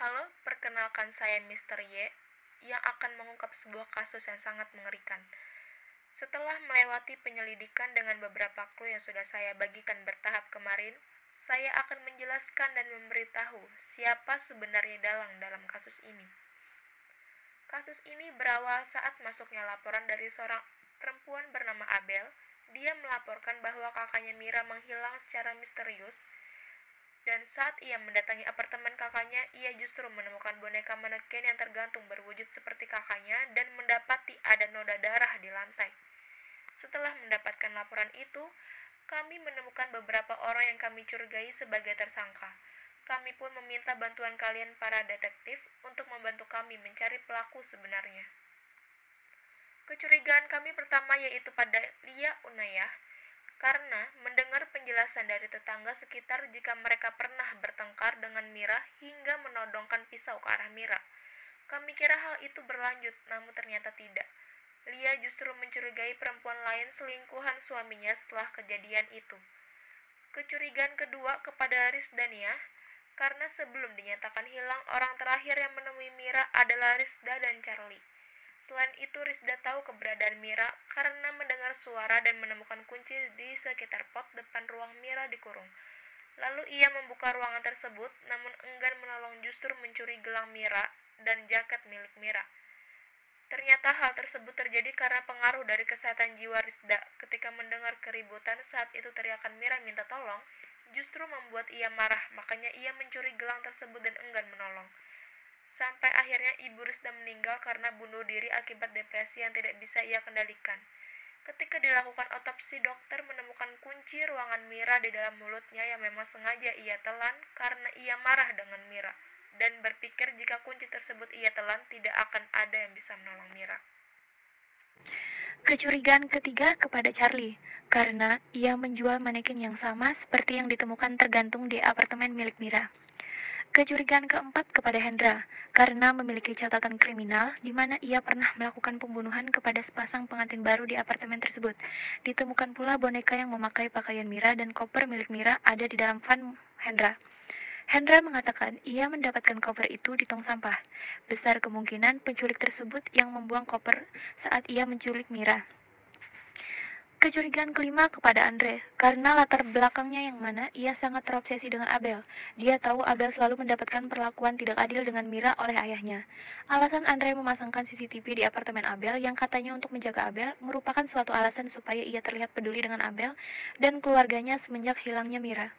Halo, perkenalkan saya Mr. Y yang akan mengungkap sebuah kasus yang sangat mengerikan. Setelah melewati penyelidikan dengan beberapa clue yang sudah saya bagikan bertahap kemarin, saya akan menjelaskan dan memberitahu siapa sebenarnya dalang dalam kasus ini. Kasus ini berawal saat masuknya laporan dari seorang perempuan bernama Abel. Dia melaporkan bahwa kakaknya Mira menghilang secara misterius. Dan saat ia mendatangi apartemen kakaknya, ia justru menemukan boneka maneken yang tergantung berwujud seperti kakaknya dan mendapati ada noda darah di lantai. Setelah mendapatkan laporan itu, kami menemukan beberapa orang yang kami curigai sebagai tersangka. Kami pun meminta bantuan kalian para detektif untuk membantu kami mencari pelaku sebenarnya. Kecurigaan kami pertama yaitu pada Lia Unayah, karena mendengar penjelasan dari tetangga sekitar jika mereka pernah bertengkar dengan Mira hingga menodongkan pisau ke arah Mira. Kami kira hal itu berlanjut, namun ternyata tidak. Lia justru mencurigai perempuan lain selingkuhan suaminya setelah kejadian itu. Kecurigaan kedua kepada Rizdania, karena sebelum dinyatakan hilang, orang terakhir yang menemui Mira adalah Rizda dan Charlie. Selain itu, Rizda tahu keberadaan Mira karena mendengar suara dan menemukan kunci di sekitar pot depan ruang Mira dikurung. Lalu ia membuka ruangan tersebut, namun enggan menolong, justru mencuri gelang Mira dan jaket milik Mira. Ternyata hal tersebut terjadi karena pengaruh dari kesehatan jiwa Rizda. Ketika mendengar keributan saat itu teriakan Mira minta tolong, justru membuat ia marah, makanya ia mencuri gelang tersebut dan enggan menolong. Sampai akhirnya ibu Rizda meninggal karena bunuh diri akibat depresi yang tidak bisa ia kendalikan. Ketika dilakukan otopsi, dokter menemukan kunci ruangan Mira di dalam mulutnya yang memang sengaja ia telan karena ia marah dengan Mira dan berpikir jika kunci tersebut ia telan tidak akan ada yang bisa menolong Mira. Kecurigaan ketiga kepada Charlie, karena ia menjual manekin yang sama seperti yang ditemukan tergantung di apartemen milik Mira. Kecurigaan keempat kepada Hendra, karena memiliki catatan kriminal di mana ia pernah melakukan pembunuhan kepada sepasang pengantin baru di apartemen tersebut. Ditemukan pula boneka yang memakai pakaian Mira dan koper milik Mira ada di dalam van Hendra. Hendra mengatakan ia mendapatkan koper itu di tong sampah. Besar kemungkinan penculik tersebut yang membuang koper saat ia menculik Mira. Kecurigaan kelima kepada Andre, karena latar belakangnya yang mana ia sangat terobsesi dengan Abel. Dia tahu Abel selalu mendapatkan perlakuan tidak adil dengan Mira oleh ayahnya. Alasan Andre memasangkan CCTV di apartemen Abel yang katanya untuk menjaga Abel merupakan suatu alasan supaya ia terlihat peduli dengan Abel dan keluarganya semenjak hilangnya Mira.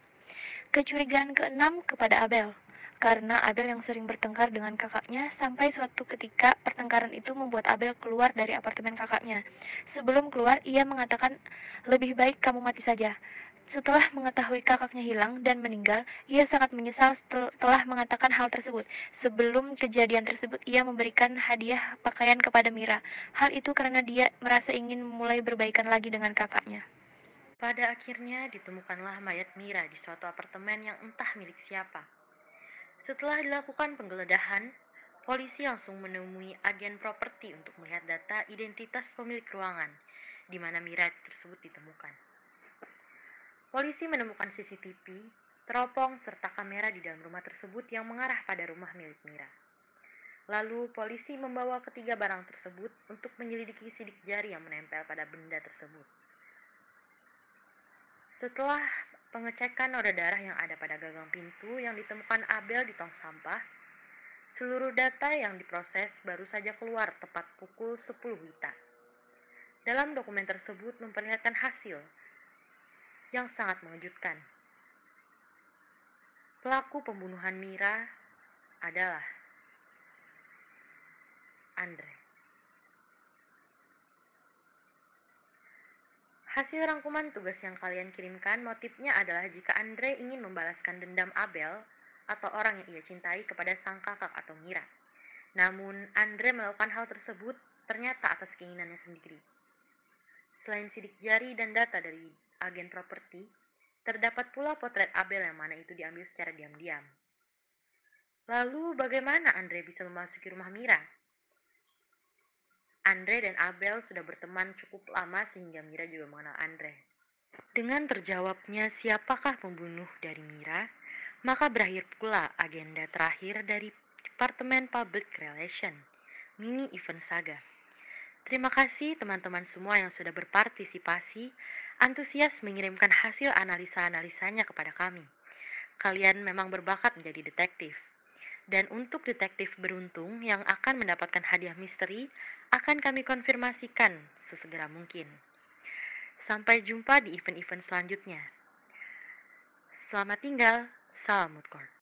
Kecurigaan keenam kepada Abel, karena Abel yang sering bertengkar dengan kakaknya sampai suatu ketika pertengkaran itu membuat Abel keluar dari apartemen kakaknya. Sebelum keluar, ia mengatakan, "Lebih baik kamu mati saja." Setelah mengetahui kakaknya hilang dan meninggal, ia sangat menyesal setelah mengatakan hal tersebut. Sebelum kejadian tersebut, ia memberikan hadiah pakaian kepada Mira. Hal itu karena dia merasa ingin memulai berbaikan lagi dengan kakaknya. Pada akhirnya ditemukanlah mayat Mira di suatu apartemen yang entah milik siapa. Setelah dilakukan penggeledahan, polisi langsung menemui agen properti untuk melihat data identitas pemilik ruangan di mana Mira tersebut ditemukan. Polisi menemukan CCTV, teropong, serta kamera di dalam rumah tersebut yang mengarah pada rumah milik Mira. Lalu polisi membawa ketiga barang tersebut untuk menyelidiki sidik jari yang menempel pada benda tersebut. Setelah pengecekan noda darah yang ada pada gagang pintu yang ditemukan Abel di tong sampah, seluruh data yang diproses baru saja keluar tepat pukul 10 WITA. Dalam dokumen tersebut memperlihatkan hasil yang sangat mengejutkan. Pelaku pembunuhan Mira adalah Andre. Hasil rangkuman tugas yang kalian kirimkan motifnya adalah jika Andre ingin membalaskan dendam Abel atau orang yang ia cintai kepada sang kakak atau Mira. Namun Andre melakukan hal tersebut ternyata atas keinginannya sendiri. Selain sidik jari dan data dari agen properti, terdapat pula potret Abel yang mana itu diambil secara diam-diam. Lalu bagaimana Andre bisa memasuki rumah Mira? Andre dan Abel sudah berteman cukup lama sehingga Mira juga mengenal Andre. Dengan terjawabnya siapakah pembunuh dari Mira, maka berakhir pula agenda terakhir dari Departemen Public Relation, Mini Event Saga. Terima kasih teman-teman semua yang sudah berpartisipasi, antusias mengirimkan hasil analisa-analisanya kepada kami. Kalian memang berbakat menjadi detektif. Dan untuk detektif beruntung yang akan mendapatkan hadiah misteri, akan kami konfirmasikan sesegera mungkin. Sampai jumpa di event-event selanjutnya. Selamat tinggal, salam Moodcore.